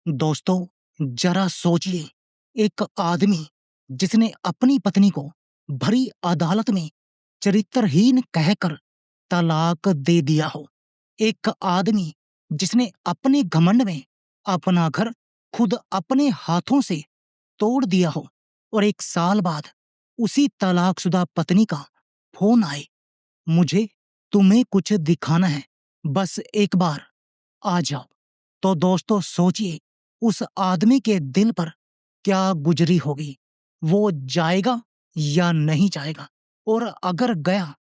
दोस्तों, जरा सोचिए, एक आदमी जिसने अपनी पत्नी को भरी अदालत में चरित्रहीन कहकर तलाक दे दिया हो। एक आदमी जिसने अपने घमंड में अपना घर खुद अपने हाथों से तोड़ दिया हो और 1 साल बाद उसी तलाकशुदा पत्नी का फ़ोन आए, "मुझे तुम्हें कुछ दिखाना है, बस एक बार आ जाओ।" तो दोस्तों सोचिए, उस आदमी के दिल पर क्या गुजरी होगी? वो जाएगा या नहीं जाएगा? और अगर गया,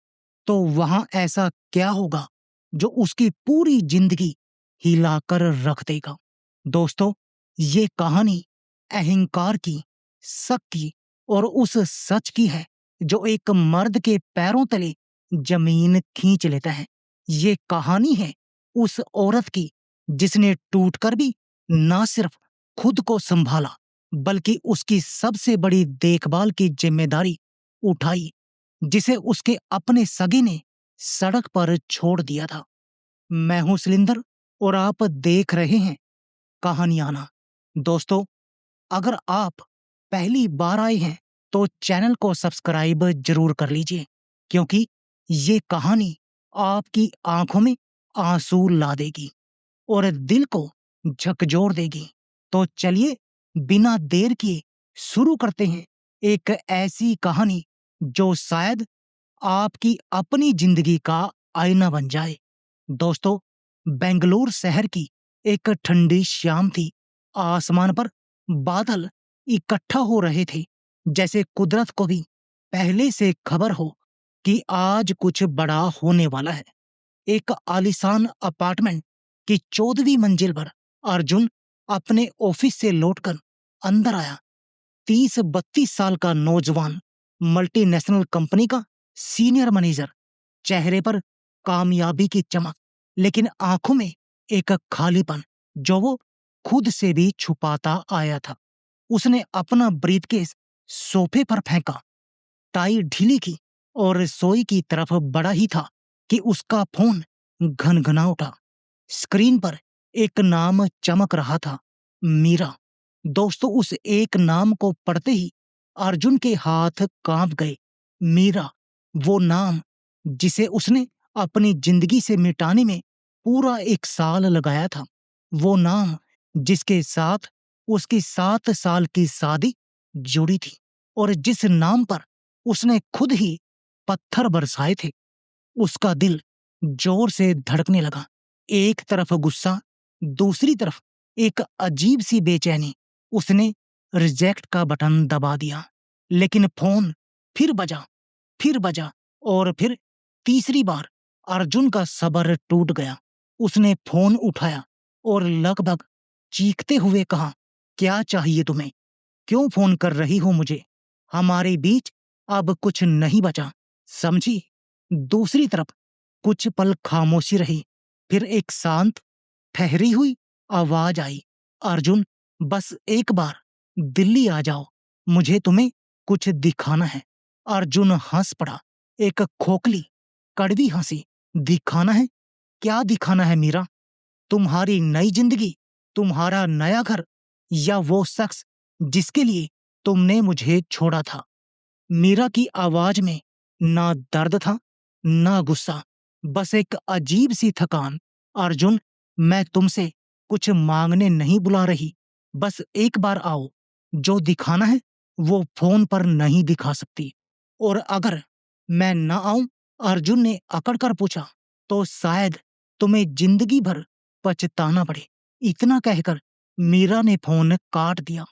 तो वहाँ ऐसा क्या होगा जो उसकी पूरी जिंदगी हिलाकर रख देगा? दोस्तों, ये कहानी अहंकार की, शक की और उस सच की है जो एक मर्द के पैरों तले जमीन खींच लेता है। ये कहानी है उस औरत की जिसने टूटकर भी ना सिर्फ खुद को संभाला, बल्कि उसकी सबसे बड़ी देखभाल की जिम्मेदारी उठाई, जिसे उसके अपने सगे ने सड़क पर छोड़ दिया था। मैं हूं सिलिंदर और आप देख रहे हैं कहानियाना। दोस्तों, अगर आप पहली बार आए हैं तो चैनल को सब्सक्राइब जरूर कर लीजिए, क्योंकि ये कहानी आपकी आंखों में आंसू ला देगी और दिल को झकझोर देगी। तो चलिए, बिना देर किए शुरू करते हैं एक ऐसी कहानी जो शायद आपकी अपनी जिंदगी का आईना बन जाए। दोस्तों, बेंगलुरु शहर की एक ठंडी शाम थी। आसमान पर बादल इकट्ठा हो रहे थे, जैसे कुदरत को भी पहले से खबर हो कि आज कुछ बड़ा होने वाला है। एक आलीशान अपार्टमेंट की 14वीं मंजिल पर अर्जुन अपने ऑफिस से लौटकर अंदर आया। 30-32 साल का नौजवान, मल्टीनेशनल कंपनी का सीनियर मैनेजर। चेहरे पर कामयाबी की चमक, लेकिन आंखों में एक खालीपन जो वो खुद से भी छुपाता आया था। उसने अपना ब्रीफकेस सोफे पर फेंका, टाई ढीली की और रसोई की तरफ बढ़ा ही था कि उसका फोन घनघना उठा। स्क्रीन पर एक नाम चमक रहा था, मीरा। दोस्तों, उस एक नाम को पढ़ते ही अर्जुन के हाथ कांप गए। मीरा, वो नाम जिसे उसने अपनी जिंदगी से मिटाने में पूरा 1 साल लगाया था। वो नाम जिसके साथ उसकी 7 साल की शादी जुड़ी थी और जिस नाम पर उसने खुद ही पत्थर बरसाए थे। उसका दिल जोर से धड़कने लगा। एक तरफ गुस्सा, दूसरी तरफ एक अजीब सी बेचैनी। उसने रिजेक्ट का बटन दबा दिया, लेकिन फोन फिर बजा, फिर बजा और फिर तीसरी बार अर्जुन का सब्र टूट गया। उसने फोन उठाया और लगभग चीखते हुए कहा, "क्या चाहिए तुम्हें? क्यों फोन कर रही हो मुझे? हमारे बीच अब कुछ नहीं बचा, समझी?" दूसरी तरफ कुछ पल खामोशी रही, फिर एक शांत, ठहरी हुई आवाज आई, "अर्जुन, बस एक बार दिल्ली आ जाओ, मुझे तुम्हें कुछ दिखाना है।" अर्जुन हंस पड़ा, एक खोखली, कड़वी हंसी। "दिखाना है? क्या दिखाना है मीरा? तुम्हारी नई जिंदगी, तुम्हारा नया घर, या वो शख्स जिसके लिए तुमने मुझे छोड़ा था?" मीरा की आवाज में ना दर्द था, ना गुस्सा, बस एक अजीब सी थकान। "अर्जुन, मैं तुमसे कुछ मांगने नहीं बुला रही, बस एक बार आओ। जो दिखाना है वो फोन पर नहीं दिखा सकती। और अगर मैं ना आऊं," अर्जुन ने अकड़ कर पूछा, "तो शायद तुम्हें जिंदगी भर पछताना पड़े।" इतना कहकर मीरा ने फोन काट दिया।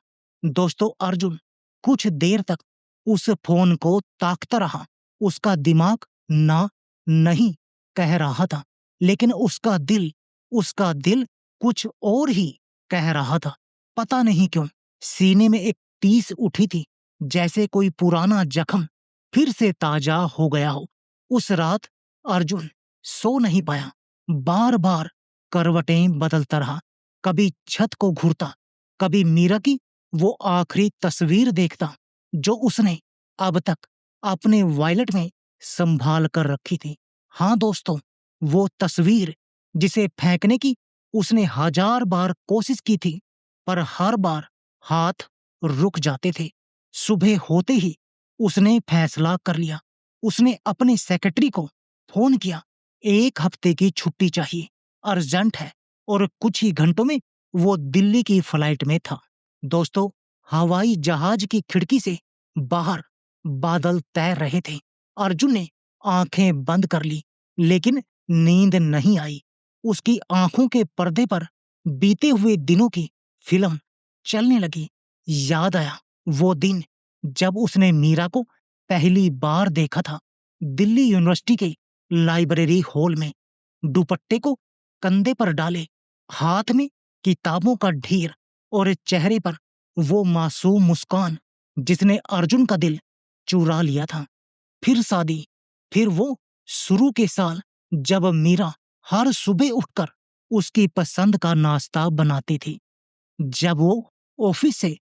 दोस्तों, अर्जुन कुछ देर तक उस फोन को ताकता रहा। उसका दिमाग ना, नहीं कह रहा था, लेकिन उसका दिल कुछ और ही कह रहा था। पता नहीं क्यों सीने में एक टीस उठी थी, जैसे कोई पुराना जख्म फिर से ताजा हो गया हो। उस रात अर्जुन सो नहीं पाया। बार बार करवटें बदलता रहा, कभी छत को घूरता, कभी मीरा की वो आखिरी तस्वीर देखता जो उसने अब तक अपने वॉलेट में संभाल कर रखी थी। हाँ दोस्तों, वो तस्वीर जिसे फेंकने की उसने हजार बार कोशिश की थी, पर हर बार हाथ रुक जाते थे। सुबह होते ही उसने फैसला कर लिया। उसने अपने सेक्रेटरी को फोन किया, 1 हफ्ते की छुट्टी चाहिए, अर्जेंट है। और कुछ ही घंटों में वो दिल्ली की फ्लाइट में था। दोस्तों, हवाई जहाज की खिड़की से बाहर बादल तैर रहे थे। अर्जुन ने आंखें बंद कर ली, लेकिन नींद नहीं आई। उसकी आंखों के पर्दे पर बीते हुए दिनों की फिल्म चलने लगी। याद आया वो दिन जब उसने मीरा को पहली बार देखा था, दिल्ली यूनिवर्सिटी के लाइब्रेरी हॉल में, दुपट्टे को कंधे पर डाले, हाथ में किताबों का ढेर और चेहरे पर वो मासूम मुस्कान जिसने अर्जुन का दिल चुरा लिया था। फिर शादी, फिर वो शुरू के साल जब मीरा हर सुबह उठकर उसकी पसंद का नाश्ता बनाती थी। जब वो ऑफिस से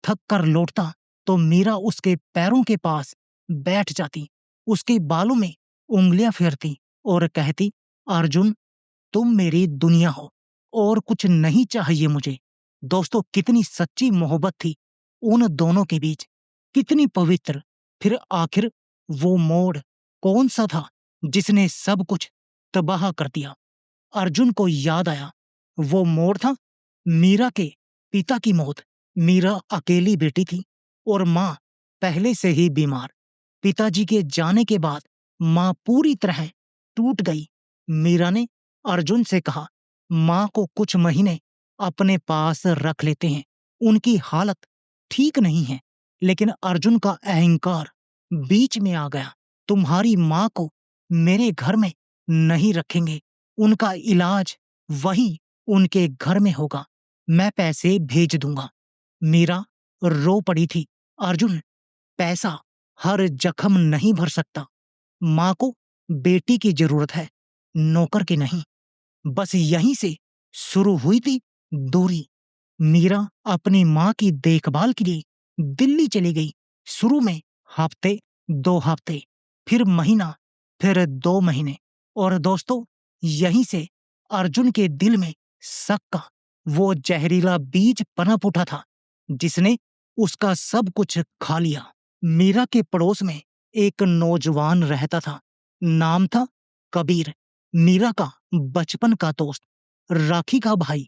थक कर लौटता तो मीरा उसके पैरों के पास बैठ जाती, उसके बालों में उंगलियां फेरती और कहती, अर्जुन, तुम मेरी दुनिया हो और कुछ नहीं चाहिए मुझे। दोस्तों, कितनी सच्ची मोहब्बत थी उन दोनों के बीच, कितनी पवित्र। फिर आखिर वो मोड़ कौन सा था जिसने सब कुछ तबाह कर दिया? अर्जुन को याद आया, वो मोड़ था मीरा के पिता की मौत। मीरा अकेली बेटी थी और माँ पहले से ही बीमार। पिताजी के जाने के बाद माँ पूरी तरह टूट गई। मीरा ने अर्जुन से कहा, माँ को कुछ महीने अपने पास रख लेते हैं, उनकी हालत ठीक नहीं है। लेकिन अर्जुन का अहंकार बीच में आ गया। तुम्हारी माँ को मेरे घर में नहीं रखेंगे, उनका इलाज वहीं उनके घर में होगा, मैं पैसे भेज दूंगा। मीरा रो पड़ी थी, अर्जुन, पैसा हर जख्म नहीं भर सकता। माँ को बेटी की जरूरत है, नौकर की नहीं। बस यहीं से शुरू हुई थी दूरी। मीरा अपनी माँ की देखभाल के लिए दिल्ली चली गई। शुरू में हफ्ते, 2 हफ्ते, फिर महीना, फिर 2 महीने। और दोस्तों, यहीं से अर्जुन के दिल में शक का वो जहरीला बीज पनप उठा था, जिसने उसका सब कुछ खा लिया। मीरा के पड़ोस में एक नौजवान रहता था, नाम था कबीर, मीरा का बचपन का दोस्त, राखी का भाई।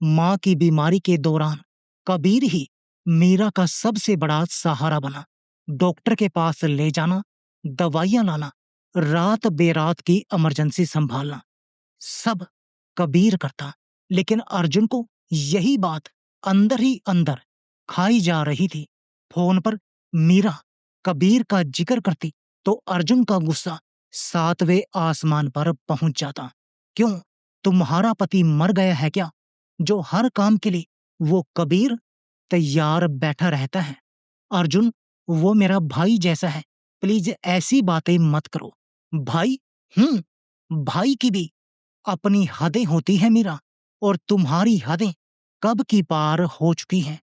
माँ की बीमारी के दौरान कबीर ही मीरा का सबसे बड़ा सहारा बना। डॉक्टर के पास ले जाना, दवाइयां लाना, रात बेरात की इमरजेंसी संभालना, सब कबीर करता। लेकिन अर्जुन को यही बात अंदर ही अंदर खाई जा रही थी। फोन पर मीरा कबीर का जिक्र करती तो अर्जुन का गुस्सा 7वें आसमान पर पहुंच जाता। क्यों? तुम्हारा पति मर गया है क्या, जो हर काम के लिए वो कबीर तैयार बैठा रहता है? अर्जुन, वो मेरा भाई जैसा है, प्लीज ऐसी बातें मत करो। भाई? भाई की भी अपनी हदें होती है मीरा, और तुम्हारी हदें कब की पार हो चुकी हैं।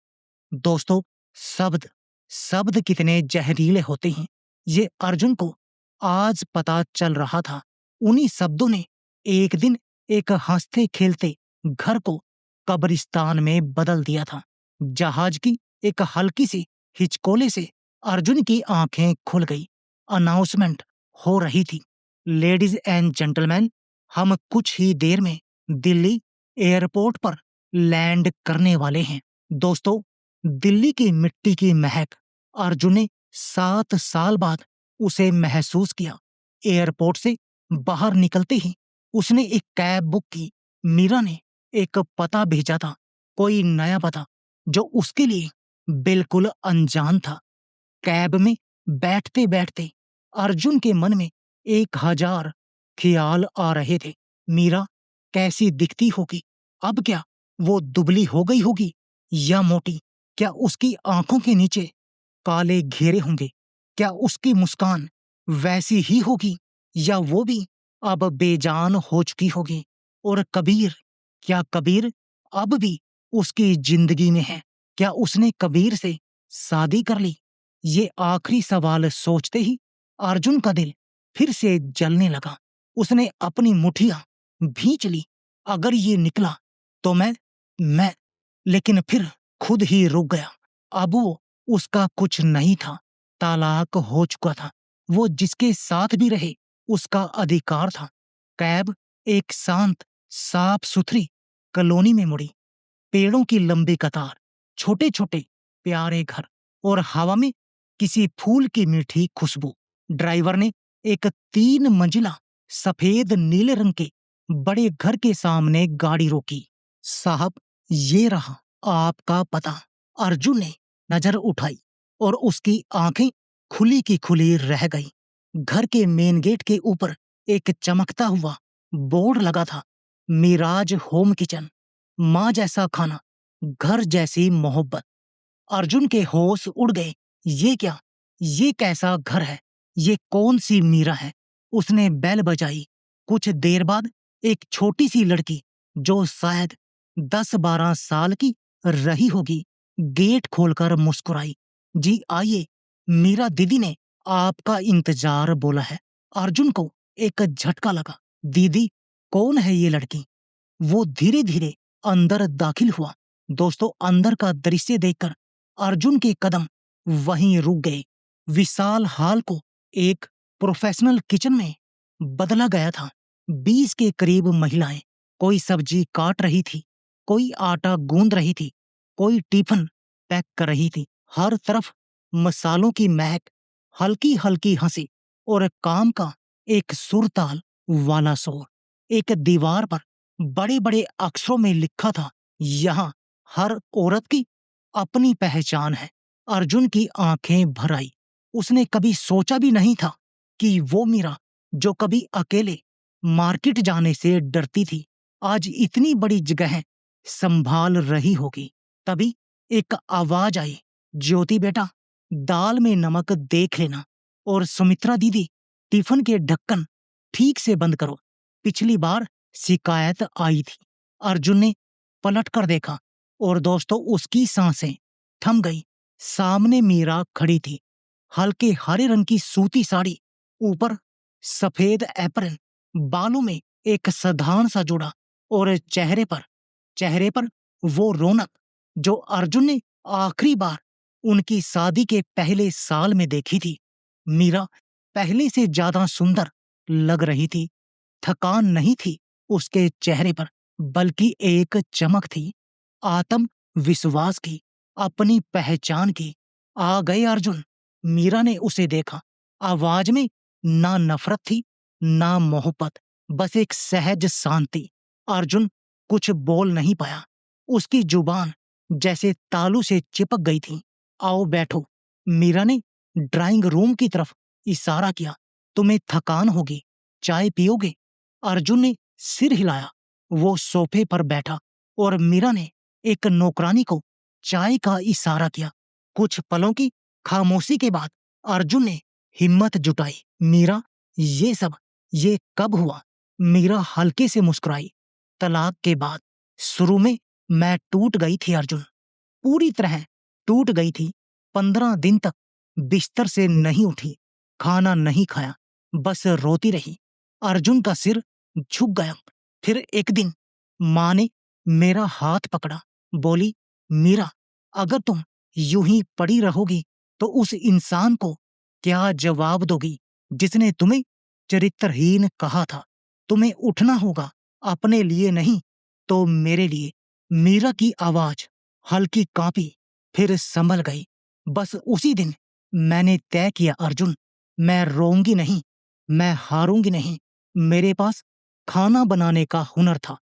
दोस्तों, शब्द शब्द कितने जहरीले होते हैं, ये अर्जुन को आज पता चल रहा था। उन्हीं शब्दों ने एक दिन एक हंसते खेलते घर को कब्रिस्तान में बदल दिया था। जहाज की एक हल्की सी हिचकोले से अर्जुन की आंखें खुल गई। अनाउंसमेंट हो रही थी, लेडीज एंड जेंटलमैन, हम कुछ ही देर में दिल्ली एयरपोर्ट पर लैंड करने वाले हैं। दोस्तों, दिल्ली की मिट्टी की महक अर्जुन ने 7 साल बाद उसे महसूस किया। एयरपोर्ट से बाहर निकलते ही उसने एक कैब बुक की। मीरा ने एक पता भेजा था, कोई नया पता जो उसके लिए बिल्कुल अनजान था। कैब में बैठते बैठते अर्जुन के मन में 1000 ख्याल आ रहे थे। मीरा कैसी दिखती होगी? अब क्या वो दुबली हो गई होगी या मोटी? क्या उसकी आंखों के नीचे काले घेरे होंगे? क्या उसकी मुस्कान वैसी ही होगी या वो भी अब बेजान हो चुकी होगी? और कबीर, क्या कबीर अब भी उसकी जिंदगी में है? क्या उसने कबीर से शादी कर ली? ये आखिरी सवाल सोचते ही अर्जुन का दिल फिर से जलने लगा। उसने अपनी मुठियां भींच ली। अगर ये निकला तो मैं लेकिन फिर खुद ही रुक गया। अब वो उसका कुछ नहीं था, तलाक हो चुका था। वो जिसके साथ भी रहे, उसका अधिकार था। कैब एक शांत, साफ-सुथरी कॉलोनी में मुड़ी। पेड़ों की लंबी कतार, छोटे-छोटे प्यारे घर और हवा में किसी फूल की मीठी खुशबू। ड्राइवर ने एक 3 मंजिला सफेद नीले रंग के बड़े घर के सामने गाड़ी रोकी। साहब, ये रहा आपका पता। अर्जुन ने नजर उठाई और उसकी आंखें खुली की खुली रह गई। घर के मेन गेट के ऊपर एक चमकता हुआ बोर्ड लगा था, मिराज होम किचन। माँ जैसा खाना, घर जैसी मोहब्बत। अर्जुन के होश उड़ गए। ये क्या? ये कैसा घर है? ये कौन सी मीरा है? उसने बेल बजाई। कुछ देर बाद एक छोटी सी लड़की, जो शायद 10-12 साल की रही होगी, गेट खोलकर मुस्कुराई। जी आइए, मीरा दीदी ने आपका इंतजार बोला है। अर्जुन को एक झटका लगा। दीदी, कौन है ये लड़की? वो धीरे धीरे अंदर दाखिल हुआ। दोस्तों, अंदर का दृश्य देखकर अर्जुन के कदम वहीं रुक गए। विशाल हॉल को एक प्रोफेशनल किचन में बदला गया था। 20 के करीब महिलाएं, कोई सब्जी काट रही थी, कोई आटा गूंद रही थी, कोई टिफिन पैक कर रही थी। हर तरफ मसालों की महक, हल्की हल्की हंसी और काम का एक सुरताल वाला शोर। एक दीवार पर बड़े बड़े अक्षरों में लिखा था, यहाँ हर औरत की अपनी पहचान है। अर्जुन की आंखें भर आई। उसने कभी सोचा भी नहीं था कि वो मीरा, जो कभी अकेले मार्केट जाने से डरती थी, आज इतनी बड़ी जगह संभाल रही होगी। तभी एक आवाज आई, ज्योति बेटा, दाल में नमक देख लेना। और सुमित्रा दीदी, टिफिन के ढक्कन ठीक से बंद करो, पिछली बार शिकायत आई थी। अर्जुन ने पलट कर देखा और दोस्तों, उसकी सांसें थम गई। सामने मीरा खड़ी थी। हल्के हरे रंग की सूती साड़ी, ऊपर सफेद एप्रन, बालों में एक साधारण सा जोड़ा और चेहरे पर वो रौनक जो अर्जुन ने आखिरी बार उनकी शादी के पहले साल में देखी थी। मीरा पहले से ज्यादा सुंदर लग रही थी। थकान नहीं थी उसके चेहरे पर, बल्कि एक चमक थी, आत्मविश्वास की, अपनी पहचान की। आ गए अर्जुन। मीरा ने उसे देखा। आवाज में ना नफरत थी, ना मोहब्बत, बस एक सहज शांति। अर्जुन कुछ बोल नहीं पाया। उसकी जुबान जैसे तालू से चिपक गई थी। आओ बैठो। मीरा ने ड्राइंग रूम की तरफ इशारा किया। तुम्हें थकान होगी, चाय पियोगे? अर्जुन ने सिर हिलाया। वो सोफे पर बैठा और मीरा ने एक नौकरानी को चाय का इशारा किया। कुछ पलों की खामोशी के बाद अर्जुन ने हिम्मत जुटाई। मीरा, ये कब हुआ? मीरा हल्के से मुस्कुराई। तलाक के बाद। शुरू में मैं टूट गई थी अर्जुन, पूरी तरह टूट गई थी। 15 दिन तक बिस्तर से नहीं उठी, खाना नहीं खाया, बस रोती रही। अर्जुन का सिर झुक गया। फिर एक दिन माँ ने मेरा हाथ पकड़ा, बोली, मीरा, अगर तुम यूं ही पड़ी रहोगी तो उस इंसान को क्या जवाब दोगी जिसने तुम्हें चरित्रहीन कहा था? तुम्हें उठना होगा, अपने लिए नहीं तो मेरे लिए। मीरा की आवाज हल्की कांपी, फिर संभल गई। बस उसी दिन मैंने तय किया, अर्जुन, मैं रोऊंगी नहीं, मैं हारूंगी नहीं। मेरे पास खाना बनाने का हुनर था,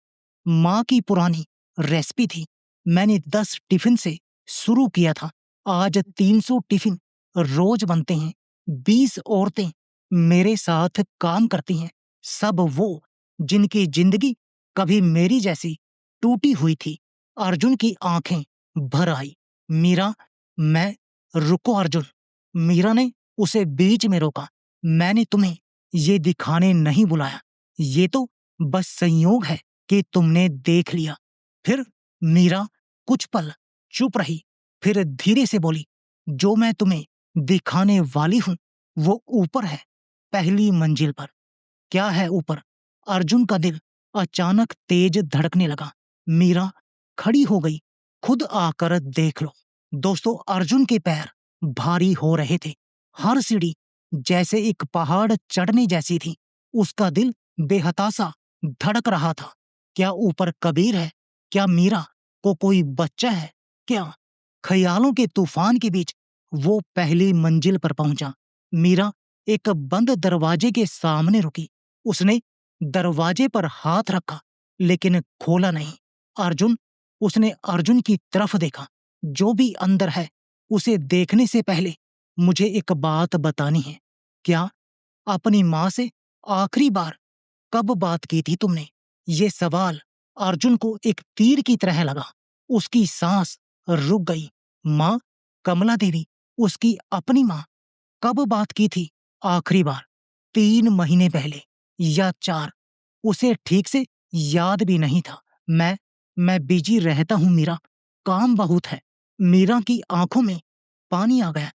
माँ की पुरानी रेसिपी थी। मैंने 10 टिफिन से शुरू किया था, आज 300 टिफिन रोज बनते हैं। 20 औरतें मेरे साथ काम करती हैं, सब वो जिनकी जिंदगी कभी मेरी जैसी टूटी हुई थी। अर्जुन की आंखें भर आई। मीरा, मैं रुको अर्जुन। मीरा ने उसे बीच में रोका। मैंने तुम्हें ये दिखाने नहीं बुलाया, ये तो बस संयोग है कि तुमने देख लिया। फिर मीरा कुछ पल चुप रही, फिर धीरे से बोली, जो मैं तुम्हें दिखाने वाली हूं वो ऊपर है, पहली मंजिल पर। क्या है ऊपर? अर्जुन का दिल अचानक तेज धड़कने लगा। मीरा खड़ी हो गई। खुद आकर देख लो। दोस्तों, अर्जुन के पैर भारी हो रहे थे। हर सीढ़ी जैसे एक पहाड़ चढ़ने जैसी थी। उसका दिल बेहताशा धड़क रहा था। क्या ऊपर कबीर है? क्या मीरा को कोई बच्चा है? क्या? ख्यालों के तूफान के बीच वो पहली मंजिल पर पहुंचा। मीरा एक बंद दरवाजे के सामने रुकी। उसने दरवाजे पर हाथ रखा, लेकिन खोला नहीं। अर्जुन उसने अर्जुन की तरफ देखा। जो भी अंदर है, उसे देखने से पहले मुझे एक बात बतानी है। क्या अपनी माँ से आखिरी बार कब बात की थी तुमने? ये सवाल अर्जुन को एक तीर की तरह लगा। उसकी सांस रुक गई। माँ? कमला देवी, उसकी अपनी माँ। कब बात की थी आखिरी बार? 3 महीने पहले या 4? उसे ठीक से याद भी नहीं था। मैं बिजी रहता हूँ मीरा, काम बहुत है। मीरा की आंखों में पानी आ गया।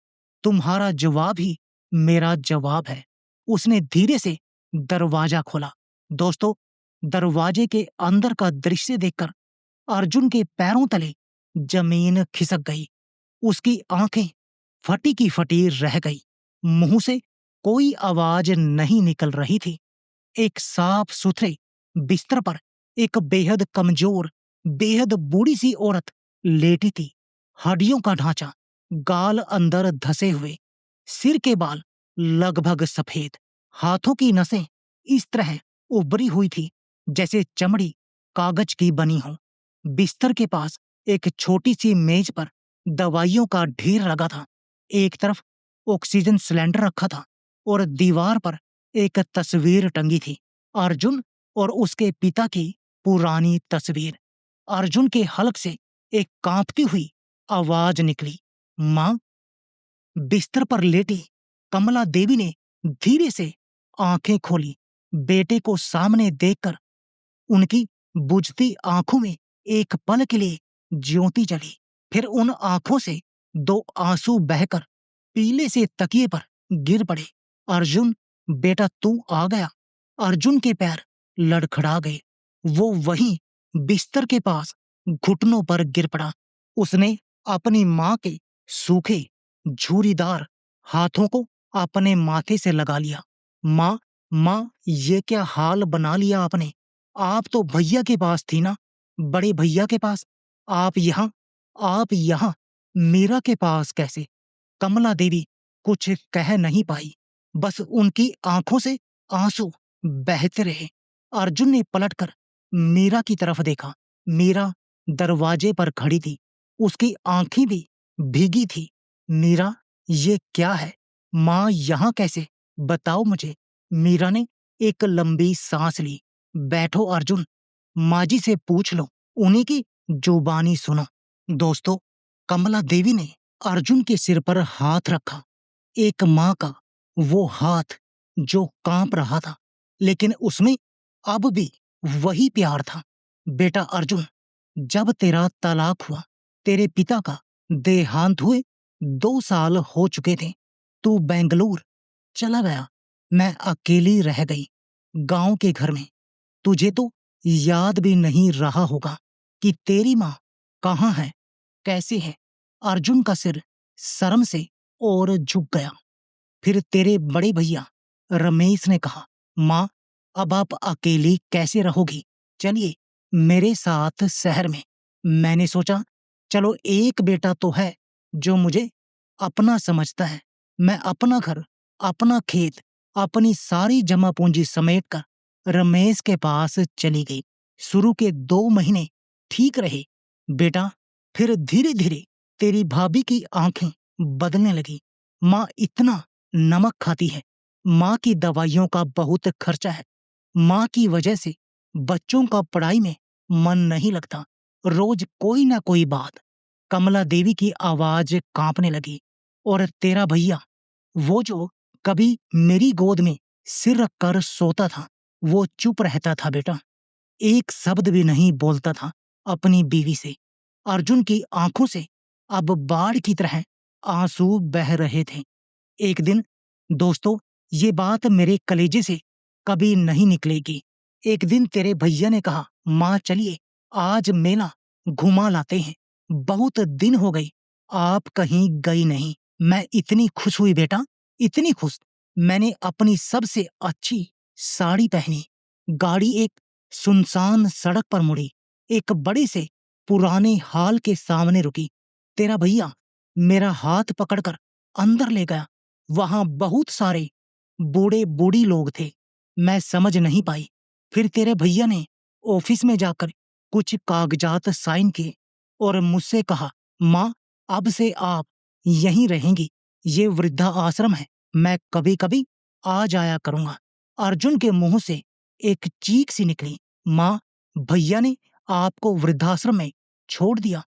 तुम्हारा जवाब ही मेरा जवाब है। उसने धीरे से दरवाजा खोला। दोस्तों, दरवाजे के अंदर का दृश्य देखकर अर्जुन के पैरों तले जमीन खिसक गई। उसकी आंखें फटी की फटी रह गई। मुंह से कोई आवाज नहीं निकल रही थी। एक साफ सुथरे बिस्तर पर एक बेहद कमजोर, बेहद बूढ़ी सी औरत लेटी थी। हड्डियों का ढांचा, गाल अंदर धसे हुए, सिर के बाल लगभग सफेद, हाथों की नसें इस तरह उभरी हुई थी जैसे चमड़ी कागज की बनी हो। बिस्तर के पास एक छोटी सी मेज पर दवाइयों का ढेर लगा था। एक तरफ ऑक्सीजन सिलेंडर रखा था और दीवार पर एक तस्वीर टंगी थी। अर्जुन और उसके पिता की पुरानी तस्वीर। अर्जुन के हलक से एक कांपती हुई आवाज निकली, मां। बिस्तर पर लेटी कमला देवी ने धीरे से आंखें खोली। बेटे को सामने देखकर उनकी बुझती आंखों में एक पल के लिए ज्योति जली। फिर उन आंखों से 2 आंसू बहकर पीले से तकिए पर गिर पड़े। अर्जुन, बेटा तू आ गया। अर्जुन के पैर लड़खड़ा गए। वो वहीं बिस्तर के पास घुटनों पर गिर पड़ा। उसने अपनी मां के सूखे झूरीदार हाथों को अपने माथे से लगा लिया। मां, मां, ये क्या हाल बना लिया आपने? आप तो भैया के पास थी ना, बड़े भैया के पास। आप यहाँ मीरा के पास कैसे? कमला देवी कुछ कह नहीं पाई। बस उनकी आंखों से आंसू बहते रहे। अर्जुन ने पलटकर मीरा की तरफ देखा। मीरा दरवाजे पर खड़ी थी। उसकी आंखें भी भीगी थी। मीरा, ये क्या है? मां यहाँ कैसे? बताओ मुझे। मीरा ने एक लंबी सांस ली। बैठो अर्जुन, माँ जी से पूछ लो, उन्हीं की जुबानी सुनो। दोस्तों, कमला देवी ने अर्जुन के सिर पर हाथ रखा। एक माँ का वो हाथ जो कांप रहा था, लेकिन उसमें अब भी वही प्यार था। बेटा अर्जुन, जब तेरा तलाक हुआ, तेरे पिता का देहांत हुए 2 साल हो चुके थे। तू बेंगलुरु चला गया। मैं अकेली रह गई गांव के घर में। तुझे तो याद भी नहीं रहा होगा कि तेरी माँ कहाँ है, कैसे है। अर्जुन का सिर शर्म से और झुक गया। फिर तेरे बड़े भैया रमेश ने कहा, माँ, अब आप अकेली कैसे रहोगी? चलिए मेरे साथ शहर में। मैंने सोचा, चलो एक बेटा तो है जो मुझे अपना समझता है। मैं अपना घर, अपना खेत, अपनी सारी जमा पूंजी समेट कर रमेश के पास चली गई। शुरू के 2 महीने ठीक रहे बेटा। फिर धीरे धीरे तेरी भाभी की आंखें बदलने लगी। माँ इतना नमक खाती है। माँ की दवाइयों का बहुत खर्चा है। माँ की वजह से बच्चों का पढ़ाई में मन नहीं लगता। रोज कोई ना कोई बात। कमला देवी की आवाज कांपने लगी। और तेरा भैया, वो जो कभी मेरी गोद में सिर रखकर सोता था, वो चुप रहता था बेटा। एक शब्द भी नहीं बोलता था अपनी बीवी से। अर्जुन की आंखों से अब बाढ़ की तरह आंसू बह रहे थे। एक दिन, दोस्तों, ये बात मेरे कलेजे से कभी नहीं निकलेगी। एक दिन तेरे भैया ने कहा, माँ चलिए आज मेला घुमा लाते हैं। बहुत दिन हो गए, आप कहीं गई नहीं। मैं इतनी खुश हुई बेटा, इतनी खुश। मैंने अपनी सबसे अच्छी साड़ी पहनी। गाड़ी एक सुनसान सड़क पर मुड़ी। एक बड़े से पुराने हाल के सामने रुकी। तेरा भैया मेरा हाथ पकड़कर अंदर ले गया। वहां बहुत सारे बूढ़े बूढ़ी लोग थे। मैं समझ नहीं पाई। फिर तेरे भैया ने ऑफिस में जाकर कुछ कागजात साइन किए और मुझसे कहा, माँ, अब से आप यहीं रहेंगी। ये वृद्धा आश्रम है। मैं कभी कभी आ जाया करूंगा। अर्जुन के मुंह से एक चीख सी निकली, माँ, भैया ने आपको वृद्धाश्रम में छोड़ दिया।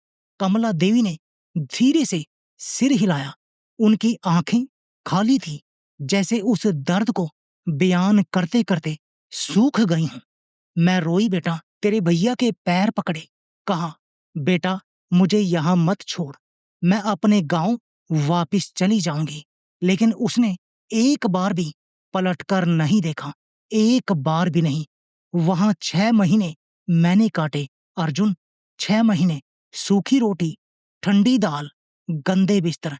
कमला देवी ने धीरे से सिर हिलाया। उनकी आंखें खाली थी, जैसे उस दर्द को बयान करते करते सूख गई हूं। मैं रोई बेटा, तेरे भैया के पैर पकड़े, कहा, बेटा, मुझे यहां मत छोड़। मैं अपने गांव वापिस चली जाऊंगी। लेकिन उसने एक बार भी पलटकर नहीं देखा, एक बार भी नहीं। वहां 6 महीने मैंने काटे अर्जुन, 6 महीने। सूखी रोटी, ठंडी दाल, गंदे बिस्तर।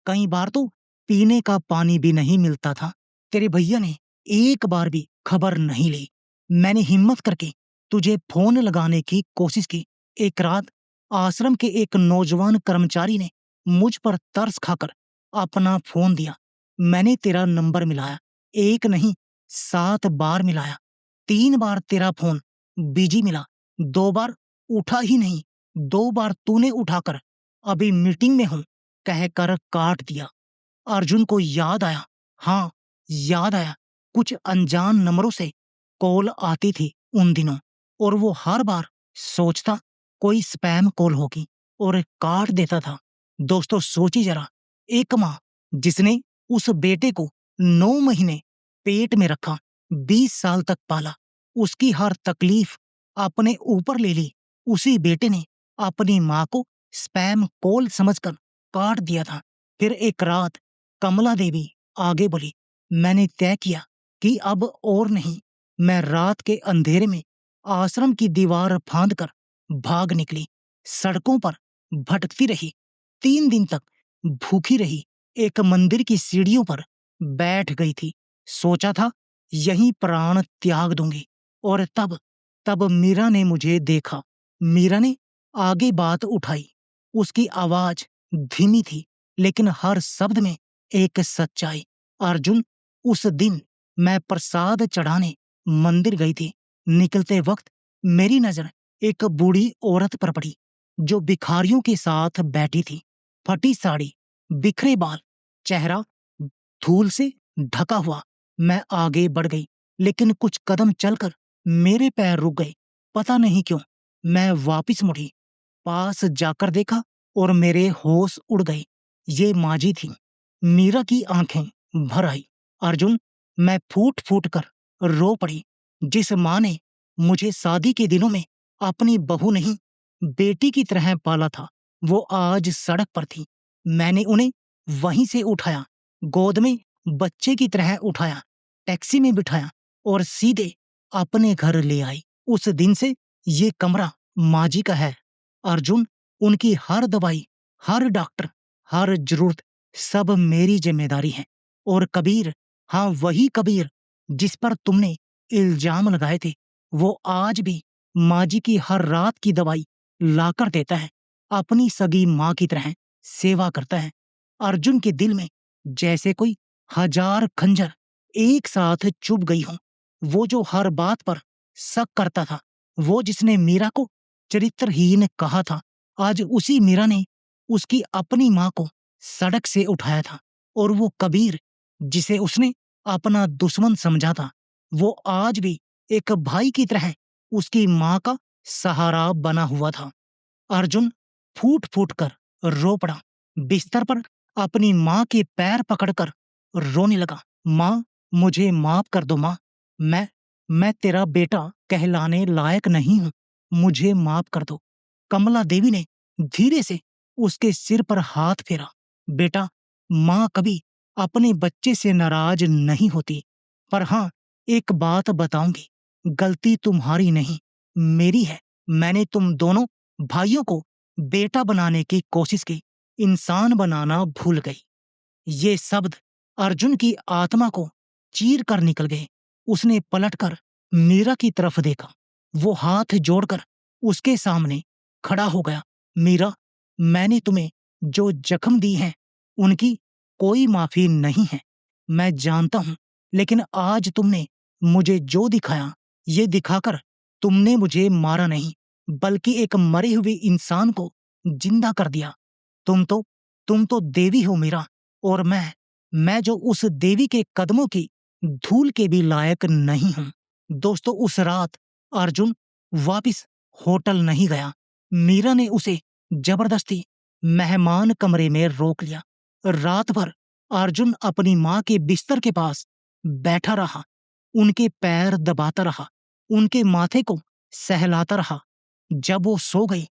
कई बार तो पीने का पानी भी नहीं मिलता था। तेरे भैया ने एक बार भी खबर नहीं ली। मैंने हिम्मत करके तुझे फोन लगाने की कोशिश की। एक रात आश्रम के एक नौजवान कर्मचारी ने मुझ पर तरस खाकर अपना फोन दिया। मैंने तेरा नंबर मिलाया, एक नहीं 7 बार मिलाया। 3 बार तेरा फोन बिजी मिला, 2 बार उठा ही नहीं, 2 बार तूने उठाकर अभी मीटिंग में हूं कहकर काट दिया। अर्जुन को याद आया, हाँ, याद आया, कुछ अनजान नंबरों से कॉल आती थी उन दिनों, और वो हर बार सोचता कोई स्पैम कॉल होगी और काट देता था। दोस्तों सोची जरा, एक माँ जिसने उस बेटे को 9 महीने पेट में रखा, 20 साल तक पाला, उसकी हर तकलीफ अपने ऊपर ले ली। उसी बेटे ने अपनी माँ को स्पैम कॉल समझकर काट दिया था। फिर एक रात कमला देवी आगे बोली, मैंने तय किया कि अब और नहीं। मैं रात के अंधेरे में आश्रम की दीवार फांदकर भाग निकली। सड़कों पर भटकती रही। 3 दिन तक भूखी रही। एक मंदिर की सीढ़ियों पर बैठ गई थी। सोचा था यहीं प्राण त्याग दूंगी। और तब तब मीरा ने मुझे देखा। मीरा ने आगे बात उठाई। उसकी आवाज धीमी थी, लेकिन हर शब्द में एक सच्चाई। अर्जुन, उस दिन मैं प्रसाद चढ़ाने मंदिर गई थी। निकलते वक्त मेरी नजर एक बूढ़ी औरत पर पड़ी, जो भिखारियों के साथ बैठी थी। फटी साड़ी, बिखरे बाल, चेहरा धूल से ढका हुआ। मैं आगे बढ़ गई, लेकिन कुछ कदम चलकर मेरे पैर रुक गए। पता नहीं क्यों। मैं वापिस मुड़ी, पास जाकर देखा और मेरे होश उड़ गए। ये माँ जी थी। मीरा की आंखें भर आई। अर्जुन, मैं फूट फूट कर रो पड़ी। जिस माँ ने मुझे शादी के दिनों में अपनी बहू नहीं, बेटी की तरह पाला था, वो आज सड़क पर थी। मैंने उन्हें वहीं से उठाया, गोद में बच्चे की तरह उठाया, टैक्सी में बिठाया और सीधे अपने घर ले आई। उस दिन से ये कमरा माँ जी का है। अर्जुन, उनकी हर दवाई, हर डॉक्टर, हर जरूरत सब मेरी जिम्मेदारी है। और कबीर, हाँ वही कबीर जिस पर तुमने इल्जाम लगाए थे, वो आज भी माँ जी की हर रात की दवाई लाकर देता है। अपनी सगी माँ की तरह सेवा करता है। अर्जुन के दिल में जैसे कोई 1000 खंजर एक साथ चुभ गई हों। वो जो हर बात पर शक करता था, वो जिसने मीरा को चरित्रहीन कहा था, आज उसी मीरा ने उसकी अपनी माँ को सड़क से उठाया था। और वो कबीर जिसे उसने अपना दुश्मन समझा था, वो आज भी एक भाई की तरह उसकी माँ का सहारा बना हुआ था। अर्जुन फूट फूट कर रो पड़ा। बिस्तर पर अपनी माँ के पैर पकड़कर रोने लगा। माँ, मुझे माफ कर दो माँ। मैं मैं तेरा बेटा कहलाने लायक नहीं हूं। मुझे माफ कर दो। कमला देवी ने धीरे से उसके सिर पर हाथ फेरा। बेटा, माँ कभी अपने बच्चे से नाराज नहीं होती। पर हाँ, एक बात बताऊंगी, गलती तुम्हारी नहीं, मेरी है। मैंने तुम दोनों भाइयों को बेटा बनाने की कोशिश की, इंसान बनाना भूल गई। ये शब्द अर्जुन की आत्मा को चीर कर निकल गए। उसने पलटकर मीरा की तरफ देखा। वो हाथ जोड़कर उसके सामने खड़ा हो गया। मीरा, मैंने तुम्हें जो जख्म दी हैं, उनकी कोई माफी नहीं है। मैं जानता हूं, लेकिन आज तुमने मुझे जो दिखाया, ये दिखाकर तुमने मुझे मारा नहीं, बल्कि एक मरे हुए इंसान को जिंदा कर दिया। तुम तो तुम तो देवी हो मीरा, और मैं जो उस देवी के कदमों की धूल के भी लायक नहीं हूं। दोस्तों, उस रात अर्जुन वापिस होटल नहीं गया। मीरा ने उसे जबरदस्ती मेहमान कमरे में रोक लिया। रात भर अर्जुन अपनी माँ के बिस्तर के पास बैठा रहा, उनके पैर दबाता रहा, उनके माथे को सहलाता रहा। जब वो सो गई,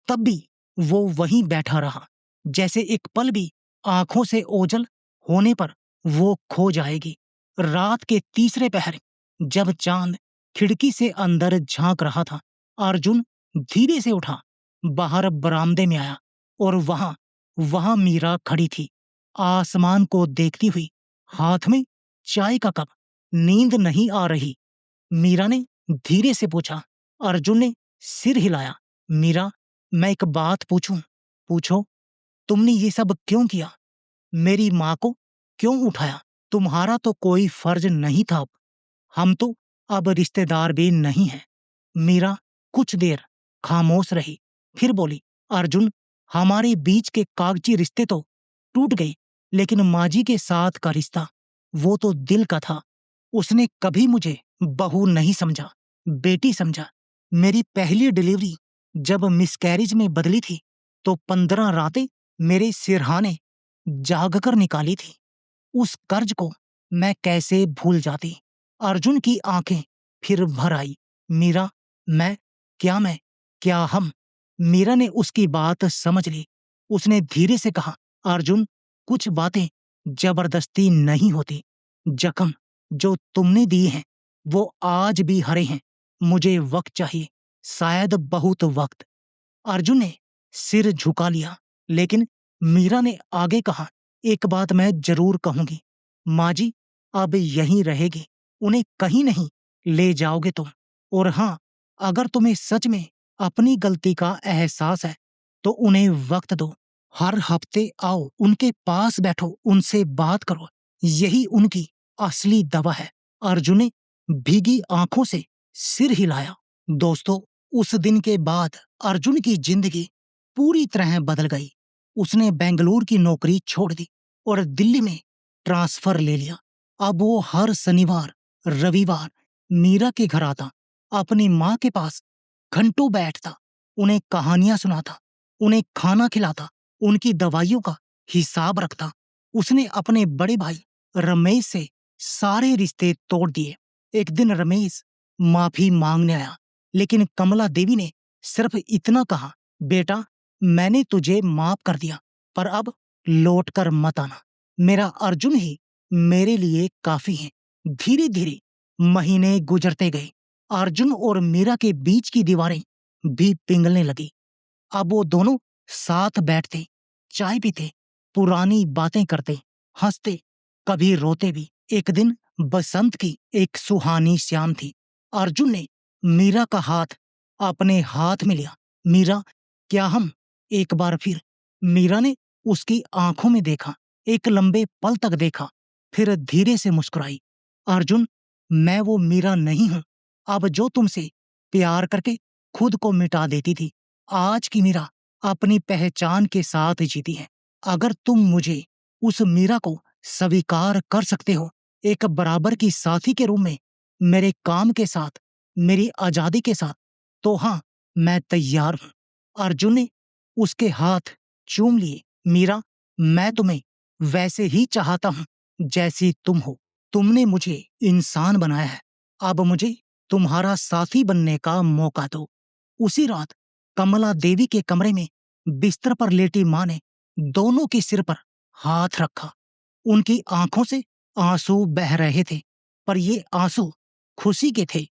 तब भी वो वहीं बैठा रहा, जैसे एक पल भी आंखों से ओझल होने पर वो खो जाएगी। रात के तीसरे पहर, जब चांद खिड़की से अंदर झांक रहा था, अर्जुन धीरे से उठा, बाहर बरामदे में आया, और वहां वहां मीरा खड़ी थी, आसमान को देखती हुई, हाथ में चाय का कप। नींद नहीं आ रही। मीरा ने धीरे से पूछा। अर्जुन ने सिर हिलाया। मीरा, मैं एक बात पूछूं? पूछो। तुमने ये सब क्यों किया? मेरी माँ को क्यों उठाया? तुम्हारा तो कोई फर्ज नहीं था अब। हम तो अब रिश्तेदार भी नहीं हैं। मीरा कुछ देर खामोश रही, फिर बोली, अर्जुन, हमारे बीच के कागजी रिश्ते तो टूट गए, लेकिन माजी के साथ का रिश्ता, वो तो दिल का था। उसने कभी मुझे बहू नहीं समझा, बेटी समझा। मेरी पहली डिलीवरी जब मिसकैरेज में बदली थी, तो 15 रातें मेरे सिरहाने जागकर निकाली थी। उस कर्ज को मैं कैसे भूल जाती? अर्जुन की आंखें फिर भर आई। मीरा, मैं मैं क्या हम? मीरा ने उसकी बात समझ ली। उसने धीरे से कहा, अर्जुन, कुछ बातें जबरदस्ती नहीं होती। जख्म जो तुमने दिए हैं, वो आज भी हरे हैं। मुझे वक्त चाहिए, शायद बहुत वक्त। अर्जुन ने सिर झुका लिया, लेकिन मीरा ने आगे कहा, एक बात मैं जरूर कहूंगी। माँ जी अब यहीं रहेगी, उन्हें कहीं नहीं ले जाओगे तुम। और हाँ, अगर तुम्हें सच में अपनी गलती का एहसास है, तो उन्हें वक्त दो। हर हफ्ते आओ, उनके पास बैठो, उनसे बात करो। यही उनकी असली दवा है। अर्जुन ने भीगी आंखों से सिर हिलाया। दोस्तों, उस दिन के बाद अर्जुन की जिंदगी पूरी तरह बदल गई। उसने बेंगलुरु की नौकरी छोड़ दी और दिल्ली में ट्रांसफर ले लिया। अब वो हर शनिवार, रविवार मीरा के घर आता, अपनी माँ के पास घंटों बैठता, उन्हें कहानियां सुनाता, उन्हें खाना खिलाता, उनकी दवाइयों का हिसाब रखता। उसने अपने बड़े भाई रमेश से सारे रिश्ते तोड़ दिए। एक दिन रमेश माफी मांगने आया, लेकिन कमला देवी ने सिर्फ इतना कहा, बेटा, मैंने तुझे माफ कर दिया, पर अब लौट कर मत आना। मेरा अर्जुन ही मेरे लिए काफी है। धीरे धीरे महीने गुजरते गए। अर्जुन और मीरा के बीच की दीवारें भी पिघलने लगी। अब वो दोनों साथ बैठते, चाय पीते, पुरानी बातें करते, हंसते, कभी रोते भी। एक दिन बसंत की एक सुहानी शाम थी। अर्जुन ने मीरा का हाथ अपने हाथ में लिया। मीरा, क्या हम एक बार फिर? मीरा ने उसकी आंखों में देखा, एक लंबे पल तक देखा, फिर धीरे से मुस्कुराई। अर्जुन, मैं वो मीरा नहीं हूं अब जो तुमसे प्यार करके खुद को मिटा देती थी। आज की मीरा अपनी पहचान के साथ जीती है। अगर तुम मुझे उस मीरा को स्वीकार कर सकते हो, एक बराबर की साथी के रूप में, मेरे काम के साथ, मेरी आजादी के साथ, तो हाँ, मैं तैयार हूं। अर्जुन ने उसके हाथ चूम लिए। मीरा, मैं तुम्हें वैसे ही चाहता हूं जैसी तुम हो। तुमने मुझे इंसान बनाया है, अब मुझे तुम्हारा साथी बनने का मौका दो। उसी रात कमला देवी के कमरे में बिस्तर पर लेटी मां ने दोनों के सिर पर हाथ रखा। उनकी आंखों से आंसू बह रहे थे, पर ये आंसू खुशी के थे।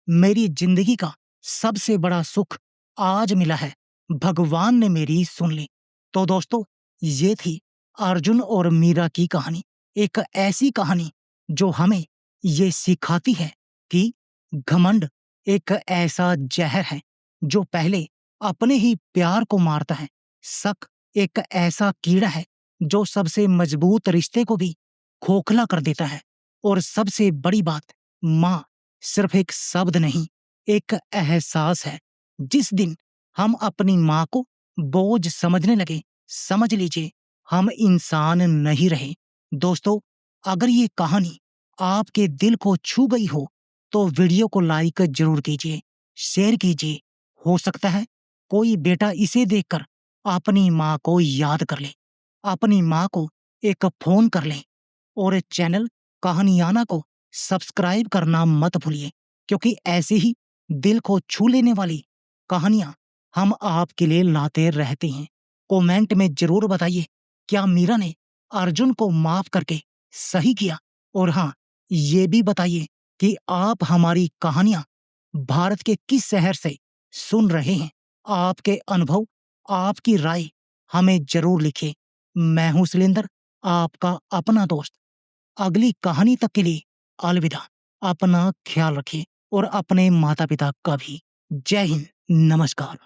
मेरी जिंदगी का सबसे बड़ा सुख आज मिला है, भगवान ने मेरी सुन ली। तो दोस्तों, ये थी अर्जुन और मीरा की कहानी। एक ऐसी कहानी जो हमें ये सिखाती है कि घमंड एक ऐसा जहर है जो पहले अपने ही प्यार को मारता है। शक एक ऐसा कीड़ा है जो सबसे मजबूत रिश्ते को भी खोखला कर देता है। और सबसे बड़ी बात, माँ सिर्फ एक शब्द नहीं, एक एहसास है। जिस दिन हम अपनी माँ को बोझ समझने लगे, समझ लीजिए हम इंसान नहीं रहे। दोस्तों, अगर ये कहानी आपके दिल को छू गई हो तो वीडियो को लाइक जरूर कीजिए, शेयर कीजिए। हो सकता है कोई बेटा इसे देखकर अपनी माँ को याद कर ले, अपनी माँ को एक फोन कर ले। और चैनल कहानियाना को सब्सक्राइब करना मत भूलिए, क्योंकि ऐसे ही दिल को छू लेने वाली कहानियां हम आपके लिए लाते रहते हैं। कमेंट में जरूर बताइए, क्या मीरा ने अर्जुन को माफ करके सही किया? और हाँ, ये भी बताइए कि आप हमारी कहानियां भारत के किस शहर से सुन रहे हैं। आपके अनुभव, आपकी राय हमें जरूर लिखिए। मैं हूं शैलेंद्र, आपका अपना दोस्त। अगली कहानी तक के लिए अलविदा। अपना ख्याल रखिए और अपने माता पिता का भी। जय हिंद, नमस्कार।